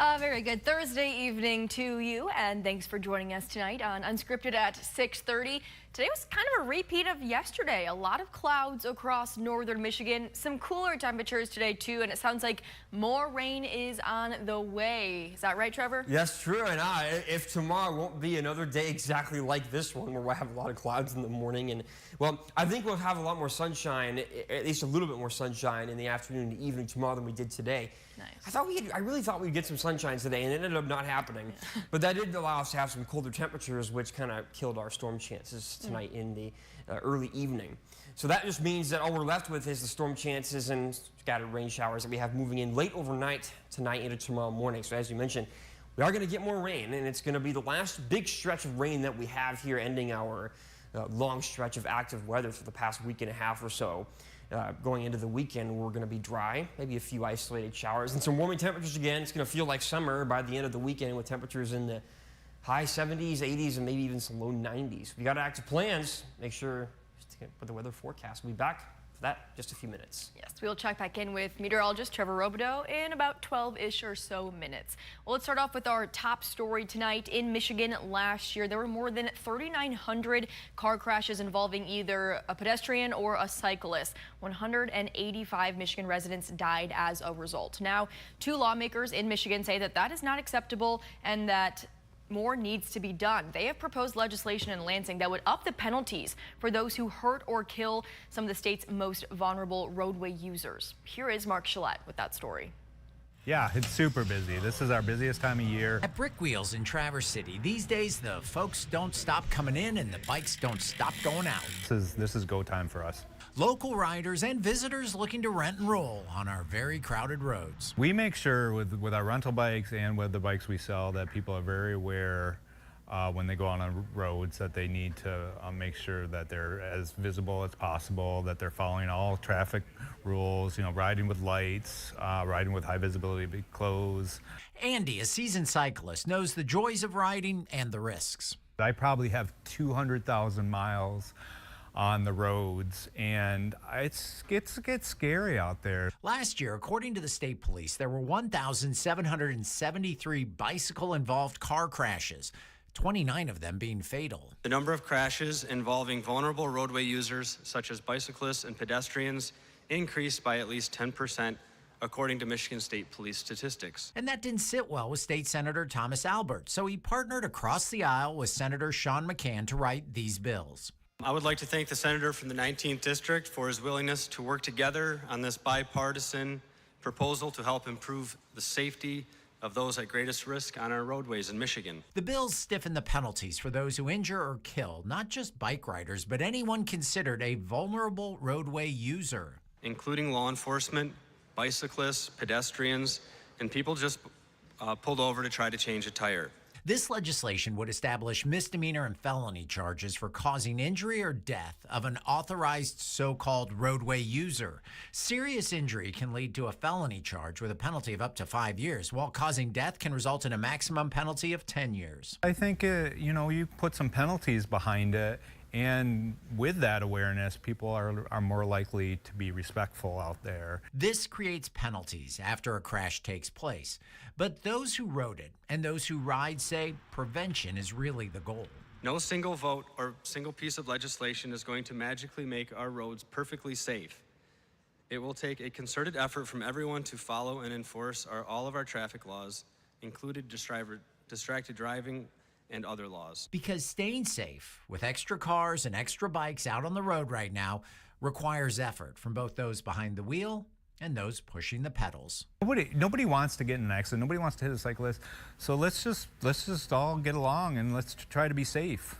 Very good Thursday evening to you, and thanks for joining us tonight on Unscripted at 6:30. Today was kind of a repeat of yesterday. A lot of clouds across northern Michigan, some cooler temperatures today too, and it sounds like more rain is on the way. Is that right, Trevor? Yes, true. And if tomorrow won't be another day exactly like this one, where we'll have a lot of clouds in the morning, and well, I think we'll have a lot more sunshine, at least a little bit more sunshine in the afternoon and evening tomorrow than we did today. Nice. I really thought we'd get some sunshine today, and it ended up not happening. Yeah. But that did allow us to have some colder temperatures, which kind of killed our storm chances tonight in the early evening. So that just means that all we're left with is the storm chances and scattered rain showers that we have moving in late overnight tonight into tomorrow morning. So as you mentioned, we are going to get more rain, and it's going to be the last big stretch of rain that we have here, ending our long stretch of active weather for the past week and a half or so. Going into the weekend, we're going to be dry, maybe a few isolated showers, and some warming temperatures again. It's going to feel like summer by the end of the weekend, with temperatures in the high 70s, 80s, and maybe even some low 90s. If you got active plans, make sure to put the weather forecast. We'll be back for that just a few minutes. Yes, we'll check back in with meteorologist Trevor Robideau in about 12-ish or so minutes. Well, let's start off with our top story tonight. In Michigan last year, there were more than 3,900 car crashes involving either a pedestrian or a cyclist. 185 Michigan residents died as a result. Now, two lawmakers in Michigan say that that is not acceptable and that more needs to be done. They have proposed legislation in Lansing that would up the penalties for those who hurt or kill some of the state's most vulnerable roadway users. Here is Mark Gillette with that story. Yeah, it's super busy. This is our busiest time of year. At Brick Wheels in Traverse City, these days the folks don't stop coming in and the bikes don't stop going out. This is go time for us. Local riders and visitors looking to rent and roll on our very crowded roads. We make sure with our rental bikes and with the bikes we sell that people are very aware when they go on roads that they need to make sure that they're as visible as possible, that they're following all traffic rules, riding with lights, riding with high visibility clothes. Andy, a seasoned cyclist, knows the joys of riding and the risks. I probably have 200,000 miles on the roads, and it gets scary out there. Last year, according to the state police, there were 1,773 bicycle-involved car crashes, 29 of them being fatal. The number of crashes involving vulnerable roadway users, such as bicyclists and pedestrians, increased by at least 10%, according to Michigan State Police statistics. And that didn't sit well with State Senator Thomas Albert, so he partnered across the aisle with Senator Sean McCann to write these bills. I would like to thank the senator from the 19th District for his willingness to work together on this bipartisan proposal to help improve the safety of those at greatest risk on our roadways in Michigan. The bills stiffen the penalties for those who injure or kill not just bike riders, but anyone considered a vulnerable roadway user, including law enforcement, bicyclists, pedestrians, and people just pulled over to try to change a tire. This legislation would establish misdemeanor and felony charges for causing injury or death of an authorized so-called roadway user. Serious injury can lead to a felony charge with a penalty of up to 5 years, while causing death can result in a maximum penalty of 10 years. I think, you put some penalties behind it, and with that awareness, people are more likely to be respectful out there. This creates penalties after a crash takes place. But those who wrote it and those who ride say prevention is really the goal. No single vote or single piece of legislation is going to magically make our roads perfectly safe. It will take a concerted effort from everyone to follow and enforce all of our traffic laws, including distracted driving and other laws. Because staying safe with extra cars and extra bikes out on the road right now requires effort from both those behind the wheel and those pushing the pedals. Nobody wants to get in an accident. Nobody wants to hit a cyclist. So let's just all get along and let's try to be safe.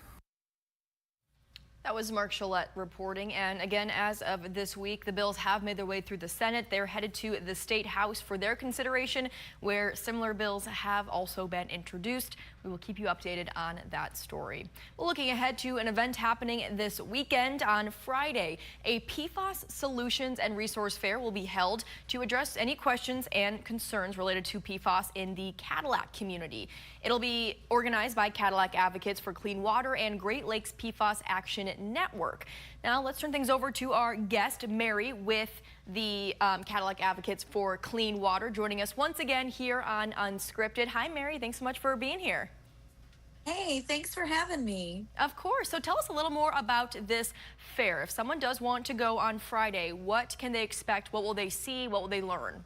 That was Mark Gillette reporting. And again, as of this week, the bills have made their way through the Senate. They're headed to the State House for their consideration, where similar bills have also been introduced. We will keep you updated on that story. Well, looking ahead to an event happening this weekend on Friday, a PFAS Solutions and Resource Fair will be held to address any questions and concerns related to PFAS in the Cadillac community. It'll be organized by Cadillac Advocates for Clean Water and Great Lakes PFAS Action Network. Now let's turn things over to our guest, Mary, with the Cadillac Advocates for Clean Water, joining us once again here on Unscripted. Hi, Mary. Thanks so much for being here. Hey, thanks for having me. Of course. So tell us a little more about this fair. If someone does want to go on Friday, what can they expect? What will they see? What will they learn?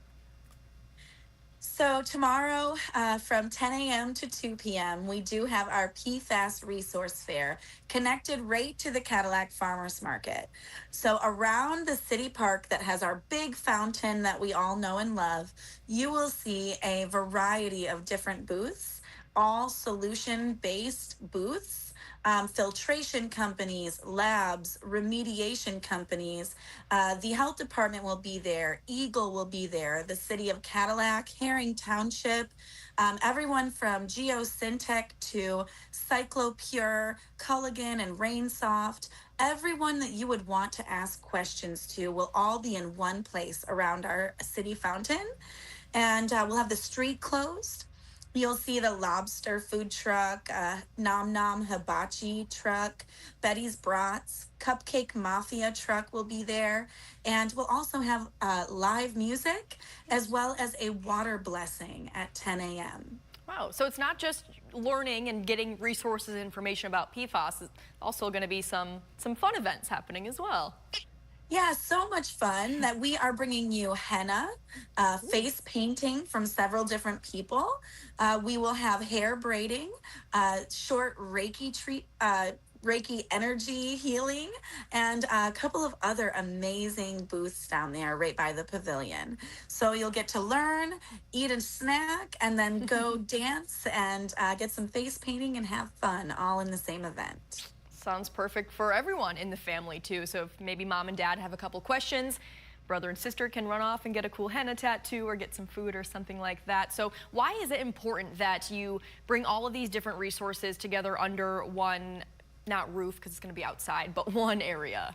So tomorrow from 10 a.m. to 2 p.m., we do have our PFAS Resource Fair connected right to the Cadillac Farmers Market. So around the city park that has our big fountain that we all know and love, you will see a variety of different booths, all solution-based booths. Filtration companies, labs, remediation companies. The health department will be there. Eagle will be there. The city of Cadillac, Herring Township, everyone from Geosyntec to Cyclopure, Culligan, and Rainsoft. Everyone that you would want to ask questions to will all be in one place around our city fountain. And we'll have the street closed. You'll see the lobster food truck, Nom Nom Hibachi truck, Betty's Brats, Cupcake Mafia truck will be there. And we'll also have live music as well as a water blessing at 10 a.m. Wow. So it's not just learning and getting resources and information about PFAS. It's also going to be some fun events happening as well. Yeah, so much fun that we are bringing you henna, face painting from several different people. We will have hair braiding, short Reiki energy healing, and a couple of other amazing booths down there right by the pavilion. So you'll get to learn, eat a snack, and then go dance and get some face painting and have fun all in the same event. Sounds perfect for everyone in the family too. So if maybe mom and dad have a couple questions, brother and sister can run off and get a cool henna tattoo or get some food or something like that. So why is it important that you bring all of these different resources together under one, not roof because it's going to be outside, but one area?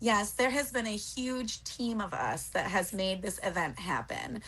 Yes, there has been a huge team of us that has made this event happen.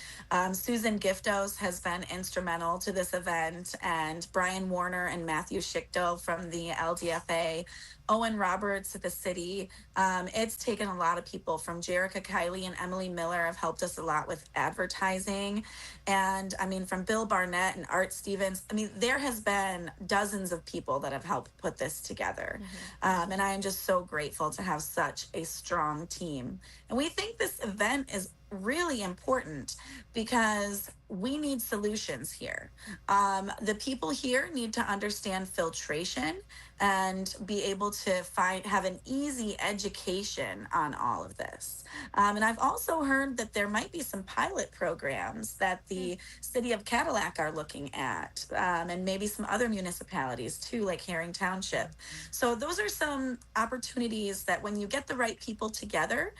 Susan Giftos has been instrumental to this event, and Brian Warner and Matthew Schichtel from the LDFA, Owen Roberts at the city. It's taken a lot of people from Jerica Kiley and Emily Miller have helped us a lot with advertising. And I mean, from Bill Barnett and Art Stevens, I mean, there has been dozens of people that have helped put this together. And I am just so grateful to have such a strong team. And we think this event is really important because we need solutions here. The people here need to understand filtration and be able to have an easy education on all of this. And I've also heard that there might be some pilot programs that the city of Cadillac are looking at, and maybe some other municipalities too, like Herring Township. So those are some opportunities that when you get the right people together,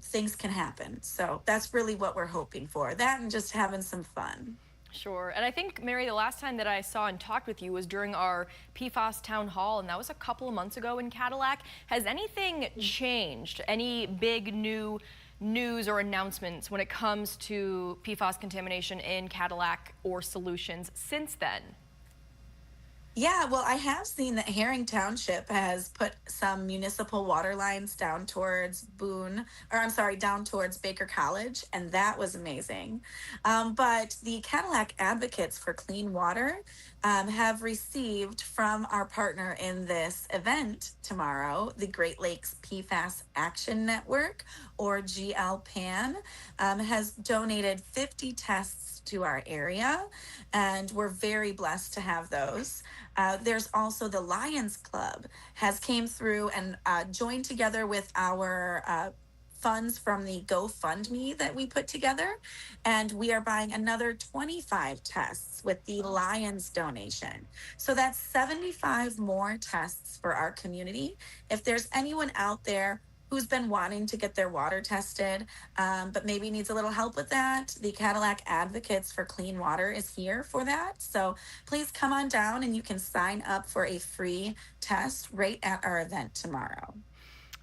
things can happen. So that's really what we're hoping for. That and just having some fun. Sure. And I think, Mary, the last time that I saw and talked with you was during our PFAS town hall, and that was a couple of months ago in Cadillac. Has anything changed? Any big new news or announcements when it comes to PFAS contamination in Cadillac or solutions since then? Yeah, well, I have seen that Herring Township has put some municipal water lines down towards down towards Baker College, and that was amazing. But the Cadillac Advocates for Clean Water have received from our partner in this event tomorrow, the Great Lakes PFAS Action Network, or GLPAN, has donated 50 tests to our area, and we're very blessed to have those. There's also the Lions Club has came through and joined together with our funds from the GoFundMe that we put together, and we are buying another 25 tests with the Lions donation. So that's 75 more tests for our community. If there's anyone out there who's been wanting to get their water tested, but maybe needs a little help with that, the Cadillac Advocates for Clean Water is here for that. So please come on down and you can sign up for a free test right at our event tomorrow.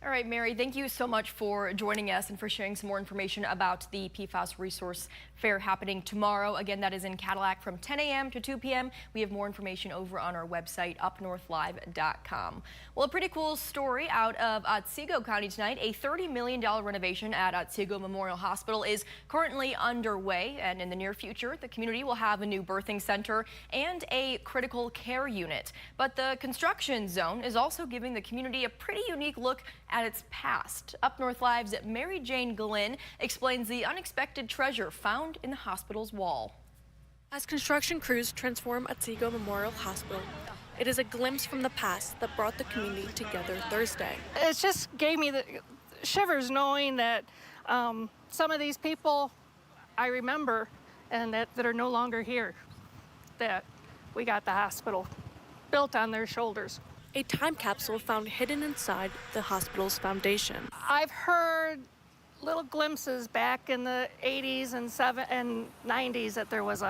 All right, Mary, thank you so much for joining us and for sharing some more information about the PFAS Resource Fair happening tomorrow. Again, that is in Cadillac from 10 a.m. to 2 p.m. We have more information over on our website, UpNorthLive.com. Well, a pretty cool story out of Otsego County tonight. A $30 million renovation at Otsego Memorial Hospital is currently underway, and in the near future, the community will have a new birthing center and a critical care unit. But the construction zone is also giving the community a pretty unique look at its past. Up North Live's Mary Jane Glynn explains the unexpected treasure found in the hospital's wall. As construction crews transform Otsego Memorial Hospital, it is a glimpse from the past that brought the community together Thursday. It just gave me the shivers knowing that some of these people I remember and that are no longer here, that we got the hospital built on their shoulders. A time capsule found hidden inside the hospital's foundation. I've heard little glimpses back in the 80s and 90s that there was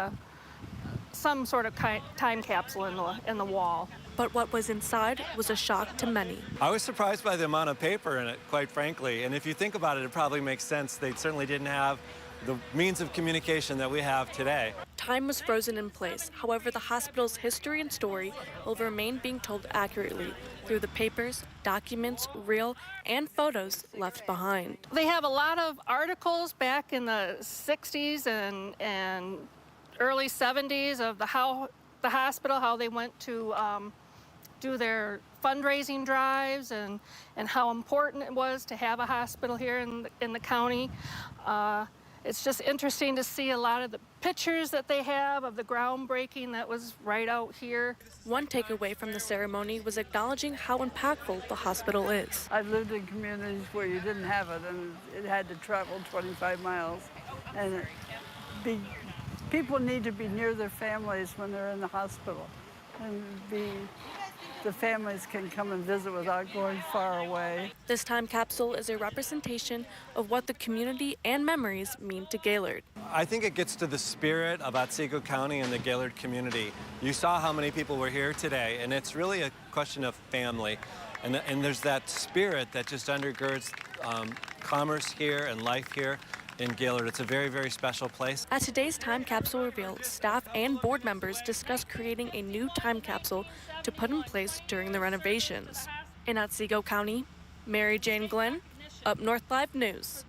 some sort of time capsule in the wall. But what was inside was a shock to many. I was surprised by the amount of paper in it, quite frankly. And if you think about it, it probably makes sense. They certainly didn't have the means of communication that we have today. Time was frozen in place. However, the hospital's history and story will remain being told accurately through the papers, documents, reel, and photos left behind. They have a lot of articles back in the 60s and early 70s of how the hospital, how they went to do their fundraising drives and how important it was to have a hospital here in the county. It's just interesting to see a lot of the pictures that they have of the groundbreaking that was right out here. One takeaway from the ceremony was acknowledging how impactful the hospital is. I've lived in communities where you didn't have it, and it had to travel 25 miles. And people need to be near their families when they're in the hospital, and the families can come and visit without going far away. This time capsule is a representation of what the community and memories mean to Gaylord. I think it gets to the spirit of Otsego County and the Gaylord community. You saw how many people were here today, and it's really a question of family. And there's that spirit that just undergirds commerce here and life here in Gaylord. It's a very, very special place. At today's time capsule reveal, staff and board members discussed creating a new time capsule to put in place during the renovations. In Otsego County, Mary Jane Glynn, Up North Live News.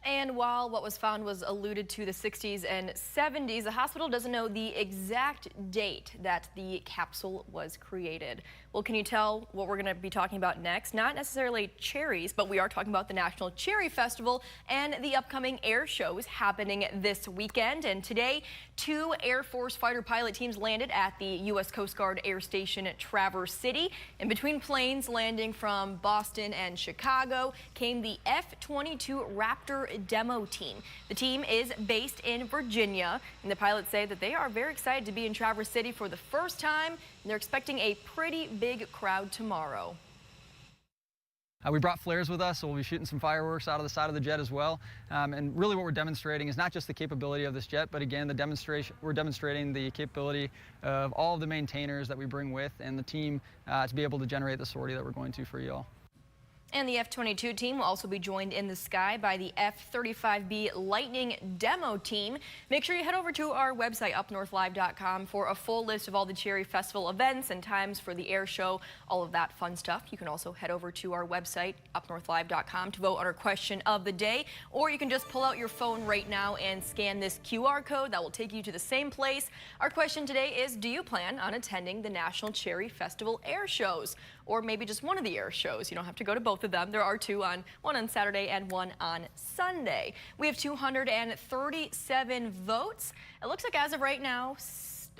And while what was found was alluded to the 60s and 70s, the hospital doesn't know the exact date that the capsule was created. Well, can you tell what we're going to be talking about next? Not necessarily cherries, but we are talking about the National Cherry Festival and the upcoming air shows happening this weekend. And today, 2 Air Force fighter pilot teams landed at the U.S. Coast Guard Air Station at Traverse City. In between planes landing from Boston and Chicago came the F-22 Raptor demo team. The team is based in Virginia, and the pilots say that they are very excited to be in Traverse City for the first time, and they're expecting a pretty big crowd tomorrow. We brought flares with us, so we'll be shooting some fireworks out of the side of the jet as well. And really what we're demonstrating is not just the capability of this jet, but again, we're demonstrating the capability of all of the maintainers that we bring with and the team to be able to generate the sortie that we're going to for you all. And the F-22 team will also be joined in the sky by the F-35B Lightning demo team. Make sure you head over to our website, UpNorthLive.com, for a full list of all the Cherry Festival events and times for the air show, all of that fun stuff. You can also head over to our website, UpNorthLive.com, to vote on our question of the day, or you can just pull out your phone right now and scan this QR code that will take you to the same place. Our question today is, do you plan on attending the National Cherry Festival air shows? Or maybe just one of the air shows. You don't have to go to both of them. There are one on Saturday and one on Sunday. We have 237 votes. It looks like as of right now,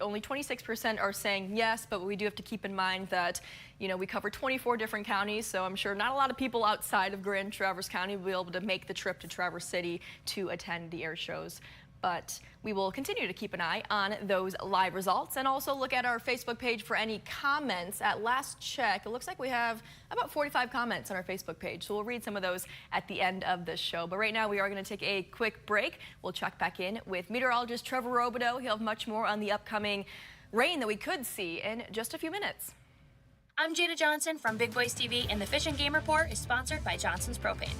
only 26% are saying yes, but we do have to keep in mind that, we cover 24 different counties, so I'm sure not a lot of people outside of Grand Traverse County will be able to make the trip to Traverse City to attend the air shows. But we will continue to keep an eye on those live results and also look at our Facebook page for any comments. At last check, it looks like we have about 45 comments on our Facebook page, so we'll read some of those at the end of the show. But right now we are going to take a quick break. We'll check back in with meteorologist Trevor Robideau. He'll have much more on the upcoming rain that we could see in just a few minutes. I'm Jada Johnson from Big Boys TV, and the Fish and Game Report is sponsored by Johnson's Propane.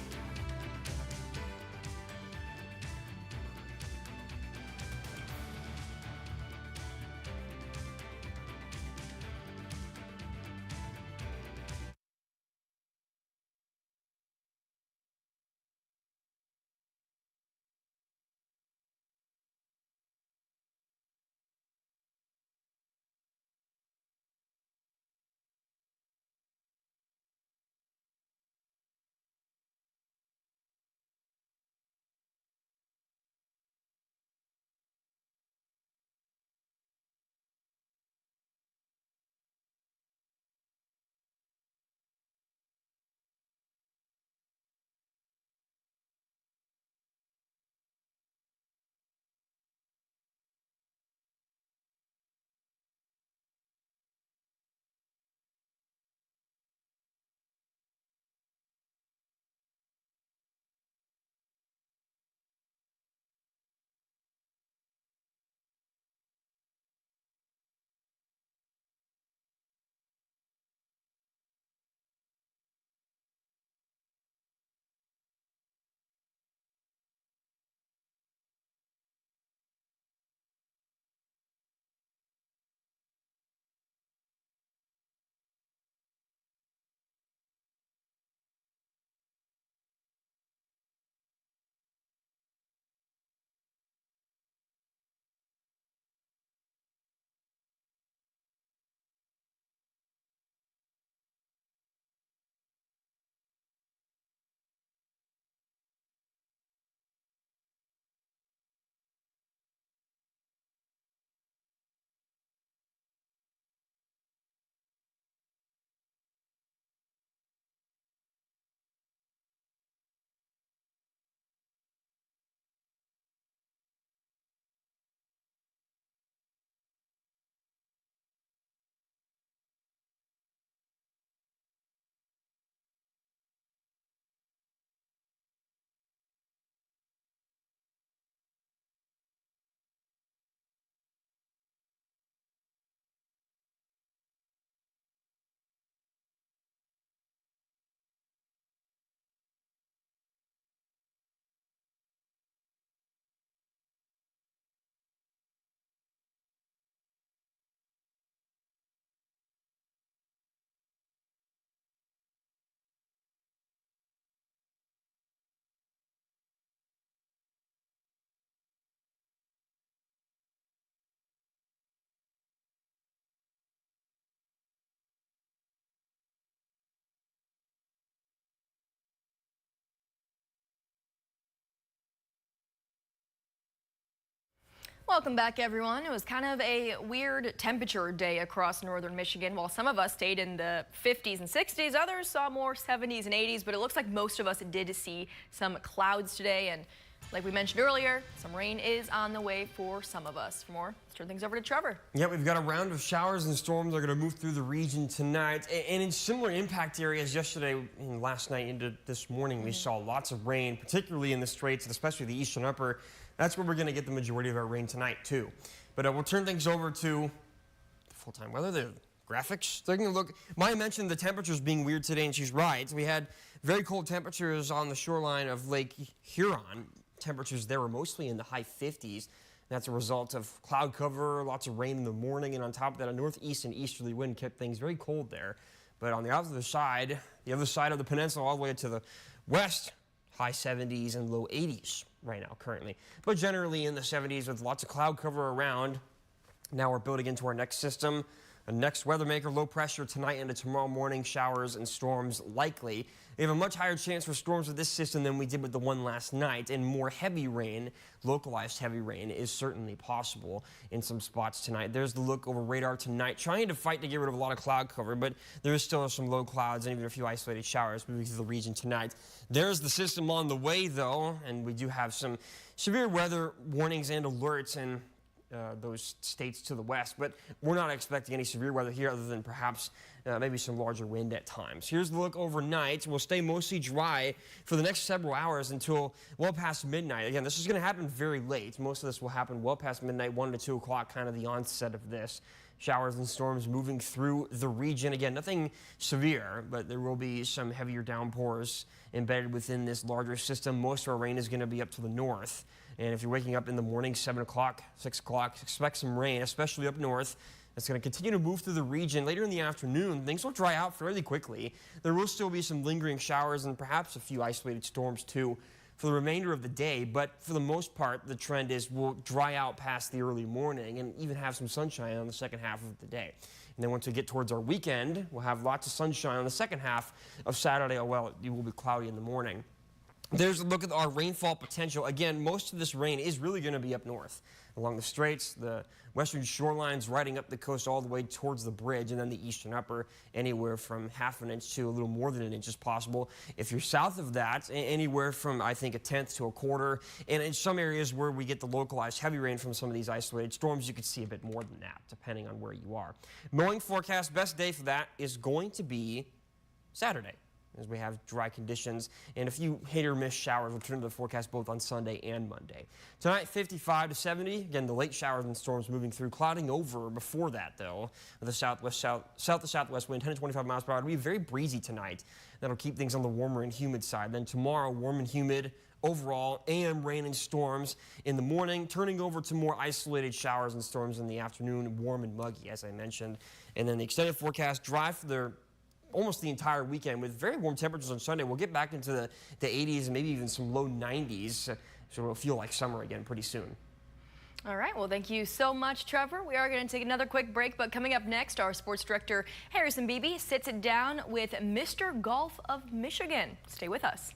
Welcome back, everyone. It was kind of a weird temperature day across northern Michigan. While some of us stayed in the 50s and 60s, others saw more 70s and 80s, but it looks like most of us did see some clouds today. And like we mentioned earlier, some rain is on the way for some of us. For more, let's turn things over to Trevor. Yeah, we've got a round of showers and storms that are going to move through the region tonight. And in similar impact areas yesterday and last night into this morning, we saw lots of rain, particularly in the Straits, and especially the eastern upper. That's where we're going to get the majority of our rain tonight, too. But we'll turn things over to the full-time weather, the graphics. Taking a look, Maya mentioned the temperatures being weird today, and she's right. We had very cold temperatures on the shoreline of Lake Huron. Temperatures there were mostly in the high 50s. That's a result of cloud cover, lots of rain in the morning, and on top of that, a northeast and easterly wind kept things very cold there. But on the other side of the peninsula, all the way to the west, high 70s and low 80s right now currently. But generally in the 70s with lots of cloud cover around. Now we're building into our next system. The next weather maker, low pressure tonight into tomorrow morning, showers and storms likely. We have a much higher chance for storms with this system than we did with the one last night, and more heavy rain, localized heavy rain, is certainly possible in some spots tonight. There's the look over radar tonight, trying to fight to get rid of a lot of cloud cover, but there is still some low clouds and even a few isolated showers moving through the region tonight. There's the system on the way, though, and we do have some severe weather warnings and alerts in those states to the west, but we're not expecting any severe weather here other than perhaps maybe some larger wind at times. Here's the look overnight. We'll stay mostly dry for the next several hours until well past midnight. Again, this is going to happen very late. Most of this will happen well past midnight, 1 to 2 o'clock, kind of the onset of this. showers and storms moving through the region. Again, nothing severe, but there will be some heavier downpours embedded within this larger system. Most of our rain is going to be up to the north. And if you're waking up in the morning, 7 o'clock, 6 o'clock, expect some rain, especially up north. It's going to continue to move through the region. Later in the afternoon, things will dry out fairly quickly. There will still be some lingering showers and perhaps a few isolated storms too for the remainder of the day, but for the most part, the trend is we'll dry out past the early morning and even have some sunshine on the second half of the day. And then once we get towards our weekend, we'll have lots of sunshine on the second half of Saturday. Well, it will be cloudy in the morning. There's a look at our rainfall potential. Again, most of this rain is really going to be up north along the straits, the western shorelines, riding up the coast all the way towards the bridge, and then the eastern upper, anywhere from ½ an inch to a little more than an inch is possible. If you're south of that, anywhere from, I think, 1/10 to 1/4. And in some areas where we get the localized heavy rain from some of these isolated storms, you could see a bit more than that, depending on where you are. Mowing forecast, best day for that is going to be Saturday, as we have dry conditions and a few hit or miss showers return to the forecast both on Sunday and Monday. Tonight, 55 to 70. Again, the late showers and storms moving through, clouding over before that, though. The south to southwest wind, 10 to 25 miles per hour. It'll be very breezy tonight. That'll keep things on the warmer and humid side. Then tomorrow, warm and humid overall, and rain and storms in the morning, turning over to more isolated showers and storms in the afternoon, warm and muggy, as I mentioned. And then the extended forecast, dry for almost the entire weekend with very warm temperatures on Sunday. We'll get back into the 80s and maybe even some low 90s, so it'll feel like summer again pretty soon. All right, well, thank you so much, Trevor. We are going to take another quick break, but coming up next, our sports director, Harrison Beebe, sits it down with Mr. Golf of Michigan. Stay with us.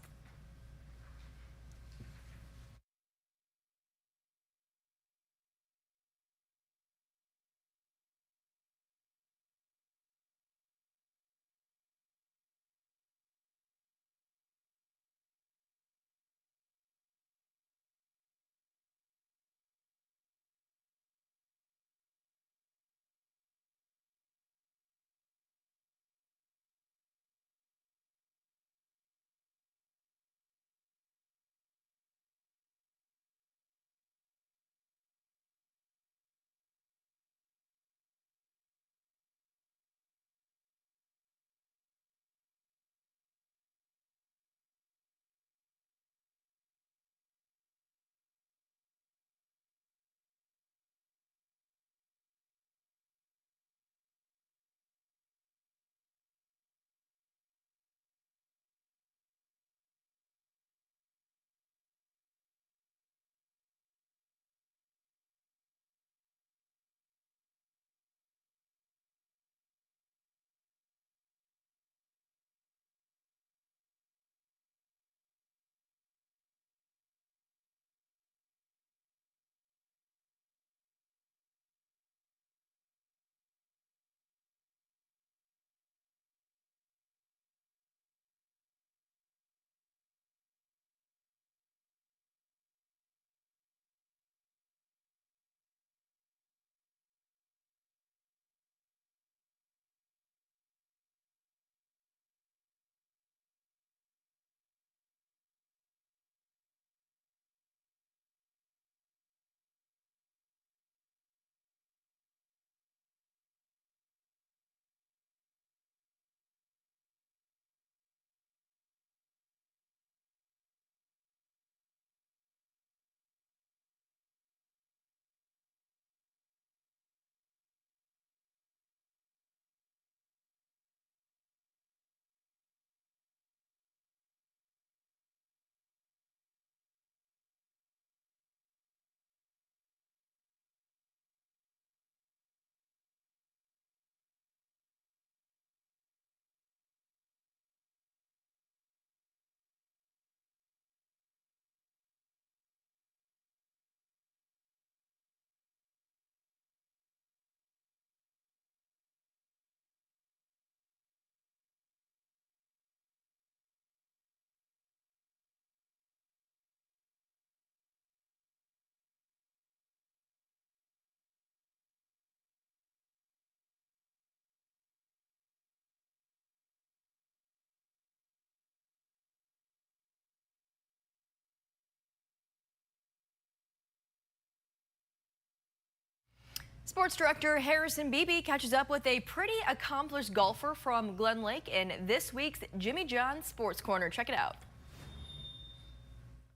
Sports director Harrison Beebe catches up with a pretty accomplished golfer from Glen Lake in this week's Jimmy John's Sports Corner. Check it out.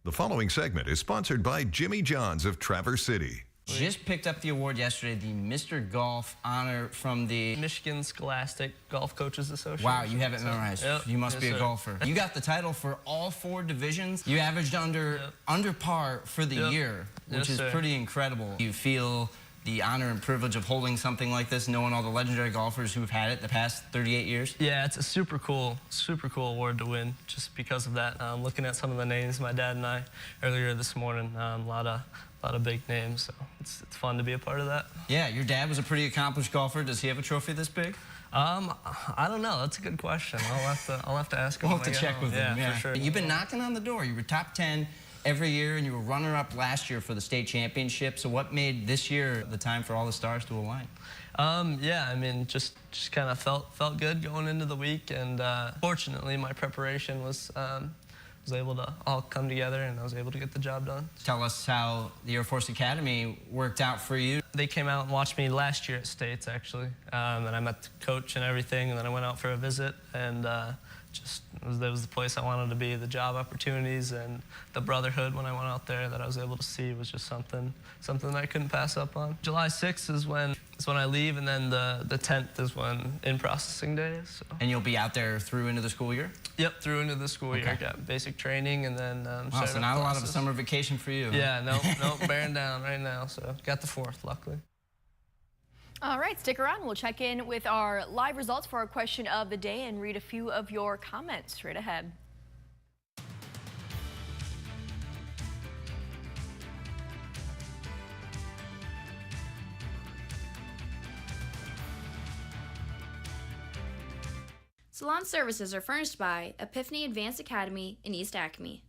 The following segment is sponsored by Jimmy John's of Traverse City. Just picked up the award yesterday, the Mr. Golf honor from the Michigan Scholastic Golf Coaches Association. Wow, you have it memorized. Yep. You must be a sir. golfer. You got the title for all 4 divisions. You averaged under par for the year, which is pretty incredible. You feel the honor and privilege of holding something like this, knowing all the legendary golfers who've had it the past 38 years? Yeah, it's a super cool award to win just because of that. Looking at some of the names, my dad and I earlier this morning, a lot of big names, so it's fun to be a part of that. Yeah, your dad was a pretty accomplished golfer. Does he have a trophy this big? I don't know. That's a good question. I'll have to ask him. We'll have to check with him. Yeah, for sure. You've been knocking on the door. You were top 10 every year, and you were runner-up last year for the state championship. So what made this year the time for all the stars to align? Yeah, I mean, just kind of felt good going into the week, and fortunately, my preparation was able to all come together, and I was able to get the job done. Tell us how the Air Force Academy worked out for you. They came out and watched me last year at States, actually, and I met the coach and everything, and then I went out for a visit, and that was the place I wanted to be. The job opportunities and the brotherhood when I went out there that I was able to see was just something that I couldn't pass up on. July 6th is when I leave, and then the 10th is when in-processing day is. So. And you'll be out there through into the school year? Yep, through into the school year. Got basic training, and then wow, so not a lot of a summer vacation for you. Yeah, no, bearing down right now, so got the 4th, luckily. All right, stick around. We'll check in with our live results for our question of the day and read a few of your comments straight ahead. Salon services are furnished by Epiphany Advanced Academy in East Acme.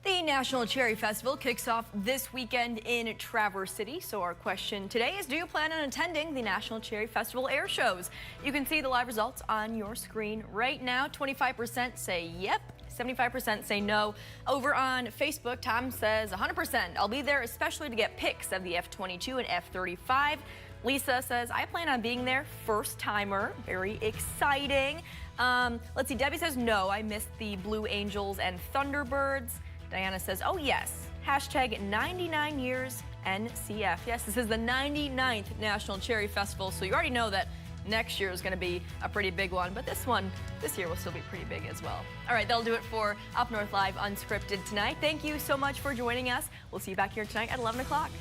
The National Cherry Festival kicks off this weekend in Traverse City. So our question today is, do you plan on attending the National Cherry Festival air shows? You can see the live results on your screen right now. 25% say yep. 75% say no. Over on Facebook, Tom says 100%. I'll be there especially to get pics of the F-22 and F-35. Lisa says, I plan on being there, first timer. Very exciting. Let's see, Debbie says no. I missed the Blue Angels and Thunderbirds. Diana says, oh yes, hashtag 99 years NCF. Yes, this is the 99th National Cherry Festival, so you already know that next year is going to be a pretty big one, but this year will still be pretty big as well. All right, that'll do it for Up North Live Unscripted tonight. Thank you so much for joining us. We'll see you back here tonight at 11 o'clock.